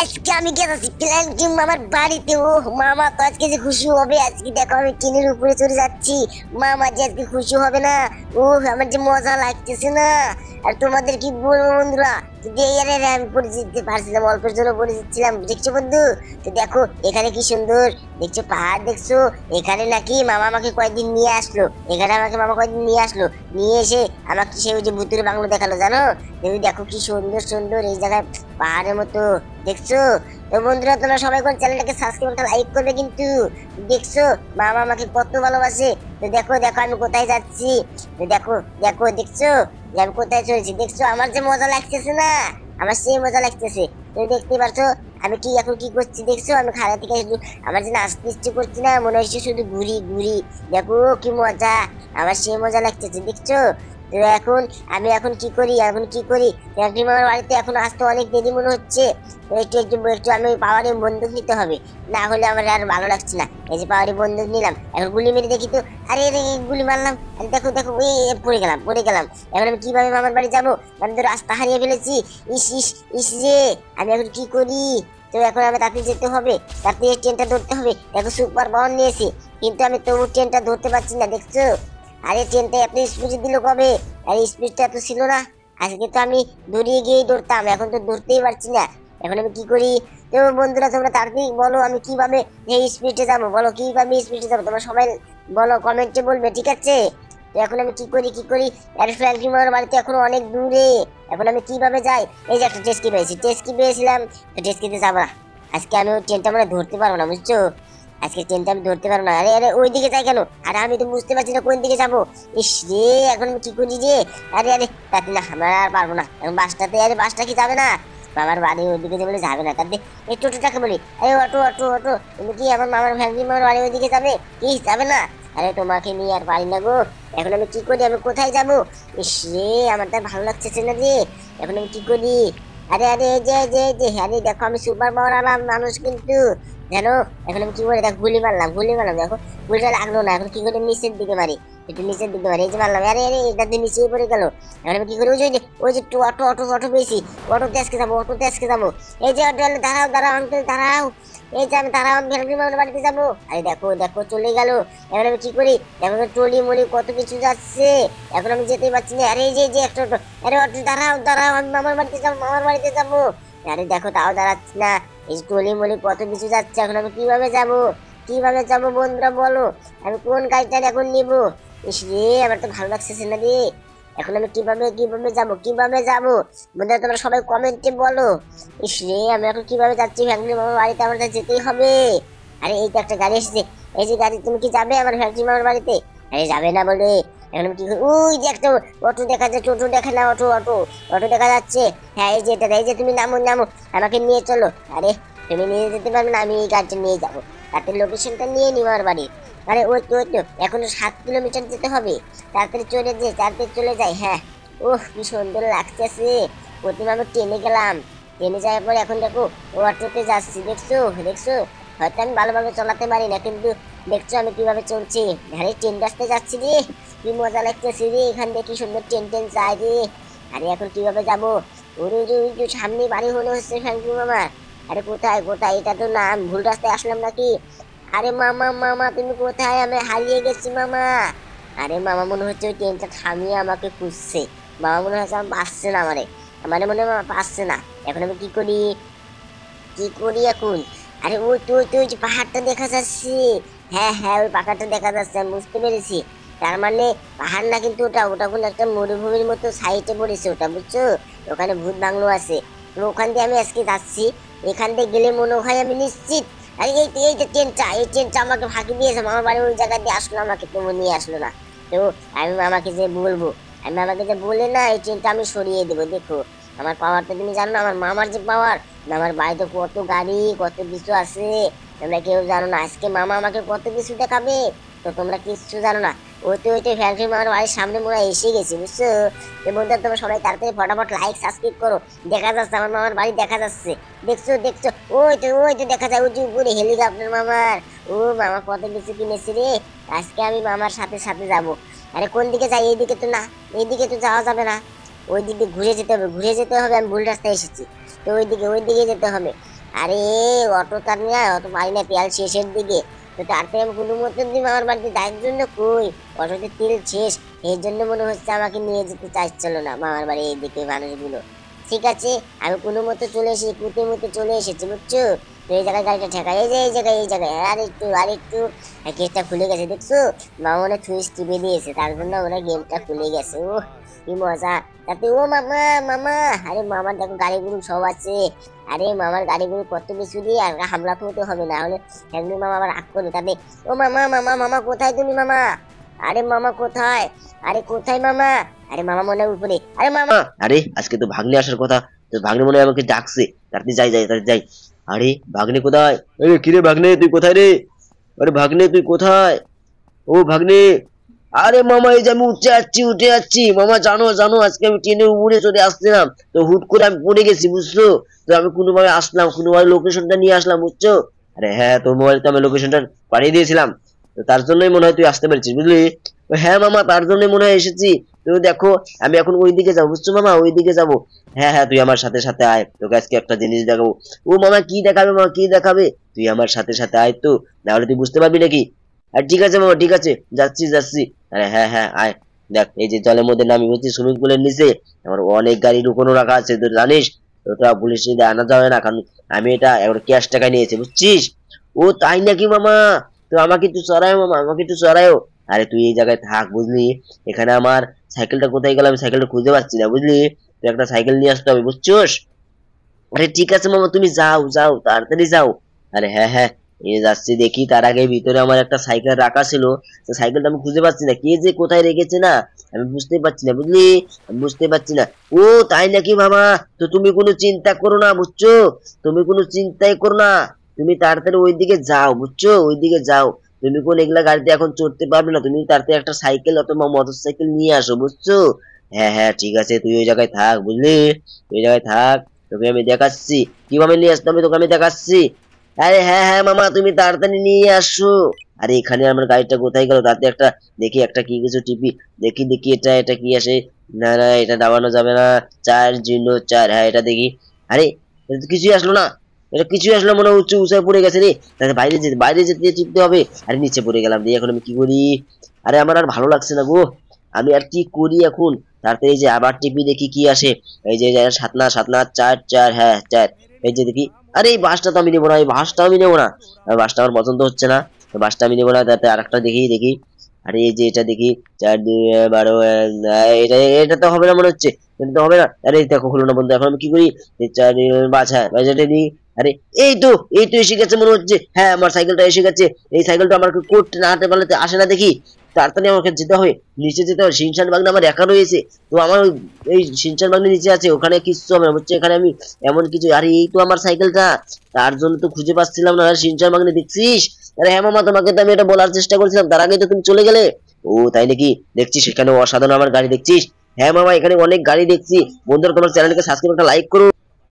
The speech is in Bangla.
আজকে আমি গেছি প্ল্যান মামার বাড়িতে। ও মামা তো আজকে যে খুশি হবে। আজকে দেখো আমি টিনের উপরে চলে যাচ্ছি। মামা যে আজকে খুশি হবে না। ও আমার যে মজা লাগতেছে না। আর তোমাদের কি বলবো বন্ধুরা, যদি এই আরে আমি পড়ে যেতে পারছিলাম, অল্পের জন্য পড়ে যাচ্ছিলাম। দেখছো বন্ধু, তো দেখো এখানে কি সুন্দর, দেখছো পাহাড় দেখছো। এখানে নাকি মামা আমাকে কয়েকদিন নিয়ে আসলো। এখানে আমাকে মামা কয়েকদিন নিয়ে আসলো, নিয়ে এসে আমাকে সে ওই যে ভুতুরে বাংলো দেখালো জানো। তুমি দেখো কি সুন্দর সুন্দর এই জায়গায় পাহাড়ের মতো, দেখছো। তো বন্ধুরা তোমরা সবাই করে চ্যানেলটাকে সাবস্ক্রাইব একটা লাইক করবে কিন্তু। দেখছো মামা আমাকে কত ভালোবাসে। তো দেখো দেখো আমি কোথায় যাচ্ছি। তো দেখো দেখো দেখছো যে আমি কোথায় চলেছি। দেখছো আমার যে মজা লাগতেছে না, আমার সেই মজা লাগতেছে। তুমি দেখতে পারছো আমি কি এখন কি করছি। দেখছো আমি খাড়া থেকে শুধু আমার যে নাচতে ইচ্ছে করছি না, মনে হচ্ছে শুধু ঘুরি ঘুরি। দেখো কি মজা, আমার সেই মজা লাগতেছে দেখছো। তো এখন আমি এখন কি করি, এখন কি করি। আমার বাড়িতে এখন আসতে অনেক দেরি মনে হচ্ছে। তো একটু একটু একটু আমি পাওয়ারে বন্দুক নিতে হবে, না হলে আমার আর ভালো লাগছে না। এই যে পাওয়ারে বন্দুক নিলাম, এখন গুলি মেরে দেখি তো। আরে আরে গুলি মারলাম, আরে দেখো দেখো ওই পড়ে গেলাম পড়ে গেলাম। এখন আমি কিভাবে মামার বাড়ি যাবো, আমি তো রাস্তা হারিয়ে ফেলেছি। ইস ইস ইস রে, আমি এখন কি করি। তো এখন আমি তাড়াতাড়ি যেতে হবে, তাড়াতাড়ি ট্রেনটা ধরতে হবে। দেখো সুপার পাওয়ার নিয়েছি, কিন্তু আমি তবু ট্রেনটা ধরতে পারছি না দেখছো। আরে ট্রেনটা এত স্পিড দিল কবে, আরে স্পিডটা এত ছিল না। আজকে তো আমি দৌড়িয়ে গিয়েই দৌড়তাম, এখন তো দৌড়তেই পারছি না। এখন আমি কি করি। তো বন্ধুরা তোমরা তাড়াতাড়ি বলো আমি কিভাবে এই স্পিডে যাবো, বলো কিভাবে স্পিডে যাবো, তোমরা সবাই বলো কমেন্টে বলবে ঠিক আছে। তো এখন আমি কি করি কি করি। আরে ফ্র্যাঙ্কি মামার বাড়িতে এখনো অনেক দূরে, এখন আমি কিভাবে যাই। এই যে একটা টেস্কি পেয়েছি, টেস্কি পেয়েছিলাম, তো টেস্কিতে যাবো না। আজকে আমি ওই ট্রেনটা মানে ধরতে পারবো না বুঝছো। আজকে ট্রেনটা আমি ধরতে পারবো না। আরে আরে ওই দিকে যাই কেন, আরে আমি তো বুঝতে পারছি না কোন দিকে যাবো। ইস রে, এখন আমি কি করি রে। আরে আরে তাতে না আমরা আর পারবো না এখন বাসটাতে। আরে বাসটা কি যাবে না, মামার বাড়ি ওইদিকে যে বলে যাবে না, তাতে এই টোটোটাকে বলি আরে অটো অটো অটো, তুমি কি আমার মামার ফ্যামিলি মামার বাড়ি ওইদিকে যাবে, কি যাবে না। আরে তোমাকে নিয়ে আর পারি না গো। এখন আমি কি করি, আমি কোথায় যাবো। ইস রে, আমার তার ভালো লাগতেছে না রে। এখন আমি কি করি। আরে আরে এই যে এই যে এই যে, আরে দেখো আমি সুপার পাওয়ার আলাম মানুষ কিন্তু জানো। এখন আমি কি করে দেখো গুলি মারলাম গুলি মারলাম, দেখো গুলিটা লাগলো না। এখন কি করে নিচের দিকে মারি, একটু নিচের দিকে মারি, এই যে মারলাম। আরে আরে এটা দিয়ে নিচেই পড়ে গেল। এখন আমি কি করি, ওই যে অটো অটো অটো পেয়েছি, অটোতে আজকে যাবো অটোতে আজকে যাবো। এই যে অটো, দাঁড়াও দাঁড়াও আঙ্কেল দাঁড়াও। এই যে আমি দাঁড়াও, আমি ফ্যামিলি মেম্বার বাড়িতে যাবো। আরে দেখো দেখো চলে গেল। এখন আমি কি করি, এখন ট্রলি মলি কত কিছু যাচ্ছে, এখন আমি যেতেই পারছি না। আরে এই যে এই যে একটা অটো, আরে অটো দাঁড়াও দাঁড়াও, আমি মামার বাড়িতে যাবো মামার বাড়িতে যাবো। আরে দেখো তাও দাঁড়াচ্ছি না। এই ট্রলি মলি কত কিছু যাচ্ছে, এখন আমি কিভাবে যাব, কিভাবে যাবো বন্ধুরা বলো। আমি কোন গাড়িটা এখন নিবো। ইস রে, আমার তো ভালো লাগছে না রে। এখন আমি কিভাবে কিভাবে যাব কিভাবে যাব, বন্ধুরা তোমরা সবাই কমেন্টে বলো। ইস রে, আমি এখন কিভাবে যাচ্ছি, ফ্যামিলি মামার বাড়িতে আমার তো যেতেই হবে। আরে এই তো একটা গাড়ি এসেছে, এই যে গাড়ি, তুমি কি যাবে আমার ফ্যামিলি মামার বাড়িতে। আরে যাবে না বলে, এখন আমি কি করি, ওই যে একটা অটো দেখা যাচ্ছে, টোটো দেখে না, অটো অটো অটো দেখা যাচ্ছে। হ্যাঁ এই যে এটা, এই যে তুমি নামো নামো, আমাকে নিয়ে চলো। আরে তুমি নিয়ে যেতে পারবে না, আমি এই গাড়িটা নিয়ে যাবো, তাতে লোকেশনটা নিয়ে নিও আমার বাড়ি। আরে ওই তো এখনো 7 কিলোমিটার যেতে হবে, তাড়াতাড়ি চলে যে তাড়াতাড়ি চলে যাই। হ্যাঁ, ওহ কি সুন্দর লাগতেছে। প্রথমে আমি ট্রেনে গেলাম, ট্রেনে যাওয়ার পর এখন দেখো অটোতে যাচ্ছি, দেখছো দেখছো। হয়তো আমি ভালোভাবে চালাতে পারি না, কিন্তু দেখছো আমি কিভাবে চলছি। আরে ট্রেন রাস্তায় যাচ্ছি রে, কি মজা লাগতেছে রে, এখান থেকে কি সুন্দর ট্রেন ট্রেন যায় রে। আরে এখন কিভাবে যাবো। ওই যে সামনে বাড়ি মনে হচ্ছে ফ্যাঙ্কু মামা। আরে কোথায় কোথায়, এটা তো না আমি ভুল রাস্তায় আসলাম নাকি। আরে মামা মামা তুমি কোথায়, আমি হারিয়ে গেছি মামা। আরে মামা মনে হচ্ছে ওই ট্রেনটা থামিয়ে আমাকে খুঁজছে। মামা মনে হচ্ছে আমার পাচ্ছে না, আমারে মানে মনে হয় মামা পাচ্ছে না। এখন আমি কি করি, কি করি এখন। আরে ওই তো ওই যে পাহাড়টা দেখা যাচ্ছে। হ্যাঁ হ্যাঁ ওই পাহাড়টা দেখা যাচ্ছে, আমি বুঝতে পেরেছি। তার মানে পাহাড় না কিন্তু ওটা, ওটা কোনো একটা মরুভূমির মতো সাইডে পড়েছে ওটা বুঝছো। ওখানে ভূত বাংলো আছে, তো ওখান দিয়ে আমি আজকে যাচ্ছি। এখান দিয়ে গেলে মনে হয় আমি নিশ্চিত। আরে এই যে ট্রেনটা, এই ট্রেনটা আমাকে ফাঁকি দিয়েছে, আমার বাড়ি ওই জায়গা দিয়ে আসলো, আমাকে তো নিয়ে আসলো না। তো আমি মামাকে যে বলবো, আমি আমাকে যে বলে না এই ট্রেনটা আমি সরিয়ে দেবো। দেখো আমার পাওয়ারটা তুমি জানো না, আমার মামার যে পাওয়ার। আমার বাড়িতে কত গাড়ি কত কিছু আছে, তোমরা কেউ জানো না। আজকে মামা আমাকে কত কিছু দেখাবে, তো তোমরা কিচ্ছু জানো না। ওইতে ফ্যাক্টরি মামার বাড়ির সামনে মনে হয় এসে গেছি বুঝছো। তো বন্ধুরা তোমরা সবাই তাড়াতাড়ি ফটাফট লাইক সাবস্ক্রাইব করো। দেখা যাচ্ছে আমার মামার বাড়ি দেখা যাচ্ছে, দেখছো দেখছো। ওই তো দেখা যায় ওই যে উপরে হেলিকপ্টার মামার। ও মামা কত কিছু কিনেছি রে। আজকে আমি মামার সাথে সাথে যাব। আরে কোন দিকে যাই, এইদিকে তো না, এইদিকে তো যাওয়া যাবে না। ওই দিক দিয়ে ঘুরে যেতে হবে ঘুরে যেতে হবে, আমি ভুল রাস্তায় এসেছি। তো ওইদিকে যেতে হবে। আরে অটো তার না, অটো পারি না, তেল শেষের দিকে। তো তারপরে আমি কোনো মতো দিই মামার বাড়িতে যাওয়ার জন্য, কই অটোতে তেল শেষ। এই জন্য মনে হচ্ছে আমাকে নিয়ে যেতে চাইছিল না মামার বাড়ি এইদিকে মানুষগুলো। ঠিক আছে, আমি কোনো মতো চলে এসেছি, কুতে মুতে চলে এসেছি, বুঝছো? তো এই জায়গায় গাড়িটা ঠেকাই, এই যে এই জায়গায় এই জায়গায়, আর একটু কেসটা খুলে গেছে দেখছো? মামা মনে সুইচ টিপে দিয়েছে, তার জন্য ওরা গেমটা খুলে গেছে। ও কি মজা! তাতে ও মামা, মামা, আরে মামার দেখো গাড়িগুলো সব আছে। আরে মামার গাড়িগুলো কত বেশি দিয়ে আর হামলা করতে হবে, না হলে একদিন মামা আবার রাগ করবে। তাতে ও মামা, মামা, মামা কোথায় তুমি মামা? আরে মামা কোথায়? আরে কোথায় মামা? আরে মামা মনে হয় উপরে। আরে মামা, আরে আজকে তো ভাগ্নে আসার কথা, তো ভাগ্নে মনে হয় আমাকে ডাকছে। তাড়াতাড়ি যাই যাই তাড়াতাড়ি যাই। আরে ভাগ্নে কোথায়? আরে কিরে ভাগ্নে তুই কোথায় রে? আরে ভাগ্নে তুই কোথায়? ও ভাগ্নে! আরে মামা এই যে আমি উঠে যাচ্ছি মামা, জানো জানো আজকে আমি ট্রেনে উড়ে চলে আসছিলাম, তো হুট করে আমি পড়ে গেছি বুঝছো। তো আমি কোনোভাবে আসলাম, কোনোভাবে লোকেশনটা নিয়ে আসলাম বুঝছো। আরে হ্যাঁ, তোর মোবাইলে তো আমি লোকেশনটা পাঠিয়ে দিয়েছিলাম, তো তার জন্যই মনে হয় তুই আসতে পেরেছিস বুঝলি। ও হ্যাঁ মামা, তার জন্যই মনে হয় এসেছি। তো দেখো আমি এখন ওই দিকে যাবো বুঝছো মামা, ওই দিকে যাবো। হ্যাঁ হ্যাঁ, তুই আমার সাথে সাথে আয়, তোকে আজকে একটা জিনিস দেখাবো। ও মামা কি দেখাবে মামা, কি দেখাবে? তুই আমার সাথে সাথে আয় তো, নাহলে তুই বুঝতে পারবি নাকি। আর ঠিক আছে মামা, ঠিক আছে, যাচ্ছি যাচ্ছি। আরে হ্যাঁ হ্যাঁ আয়। দেখ এই যে জলের মধ্যে নামি হচ্ছে সুইমিং পুলের নিচে, আমার অনেক গাড়ি লুকোনো রাখা আছে তুই জানিস। তো ওটা পুলিশ আনা যাবে না, কারণ আমি এটা একটা ক্যাশ টাকা নিয়েছি বুঝছিস। ও তাই নাকি মামা? তো আমাকে একটু চড়ায় মামা, আমাকে একটু চড়ায়ও। আরে তুই এই জায়গায় থাক বুঝলি, এখানে আমার সাইকেলটা কোথায় গেল, আমি সাইকেলটা খুঁজে পাচ্ছি না বুঝলি। তুই একটা সাইকেল নিয়ে আসতে হবে বুঝছিস। আরে ঠিক আছে মামা, তুমি যাও যাও তাড়াতাড়ি যাও। আরে হ্যাঁ হ্যাঁ, এই যাচ্ছি। দেখি তার আগে ভিতরে আমার একটা সাইকেল রাখা ছিল, তো সাইকেলটা আমি খুঁজে পাচ্ছি না, কে যে কোথায় রেখেছে না, আমি বুঝতে পারছি না বুঝলি। আমি বুঝতে পারছি না। ও তাই নাকি মামা? তো তুমি কোনো চিন্তা করো না বুঝছো, তুমি কোনো চিন্তাই করো না। তুমি তাড়াতাড়ি ওইদিকে যাও বুঝছো, ওইদিকে যাও। তুমি কোন এগুলা গাড়িতে এখন চড়তে পারবে না, তুমি তাড়াতাড়ি একটা সাইকেল অথবা মোটর সাইকেল নিয়ে আসো বুঝছো। হ্যাঁ হ্যাঁ ঠিক আছে, তুই ওই জায়গায় থাক বুঝলি, ওই জায়গায় থাক। তোকে আমি দেখাচ্ছি কিভাবে নিয়ে আসতে হবে, তোকে আমি দেখাচ্ছি। আরে হ্যাঁ হ্যাঁ মামা, তুমি তাড়াতাড়ি নিয়ে আসো। আরে এখানে আমার গাড়িটা কোথায় গেল, তাতে একটা দেখি, একটা কি কিছু টিপি। দেখি দেখি এটা এটা কি আসে। না না, এটা দাবানো যাবে না। 404, হ্যাঁ এটা দেখি। আরে এটা তো কিছুই আসলো না, এটা কিছুই আসলো, মনে হচ্ছে উঁচায় পড়ে গেছে রে। তাহলে বাইরে যেতে টিপতে হবে। আরে নিচে পড়ে গেলাম রে, এখন আমি কি করি? আরে আমার আর ভালো লাগছে না গো, আমি আর কি করি এখন। তারপরে এই যে আবার টিপি দেখি কি আসে। এই যে 7 না 4 4, হ্যাঁ 4। এই যে দেখি, আরে এই বাসটা তো আমি নেবো না, এই বাসটা আমি নেবো না। বাসটা আমার পছন্দ হচ্ছে না, তো বাসটা আমি নেবো না। তাতে আরেকটা দেখি দেখি। আরে এই যে এটা দেখি, 4 2 12, এটা এটা তো হবে না মনে হচ্ছে, এটা তো হবে না। আরে দেখো হলো না বন্ধু, এখন আমি কি করি? 4 5, হ্যাঁ বাজারটা দিই। আরে এই তো এসে গেছে মনে হচ্ছে, হ্যাঁ আমার সাইকেলটা এসে গেছে। এই সাইকেলটা আমার করতে না হাঁটতে পারলে আসে না দেখি। তাড়াতাড়ি আমাকে যেতে হবে, নিচে যেতে হবে। শিনশান বাগনা আমার একা রয়েছে, তো আমার এই শিনশান বাগনা নিচে আছে, ওখানে কিছু হবে না বুঝছে। এখানে আমি এমন কিছু, আরে এই তো আমার সাইকেলটা, তার জন্য তো খুঁজে পাচ্ছিলাম না। শিনশান বাগনা দেখছিস? আরে হ্যাঁ মামা, তোমাকে তো আমি এটা বলার চেষ্টা করছিলাম, তার আগে তো তুমি চলে গেলে। ও তাই নাকি? দেখছিস এখানে অসাধারণ আমার গাড়ি দেখছিস? হ্যাঁ মামা, এখানে অনেক গাড়ি দেখছি। বন্ধুরা তোমার চ্যানেলকে সাবস্ক্রাইব, একটা লাইক করো।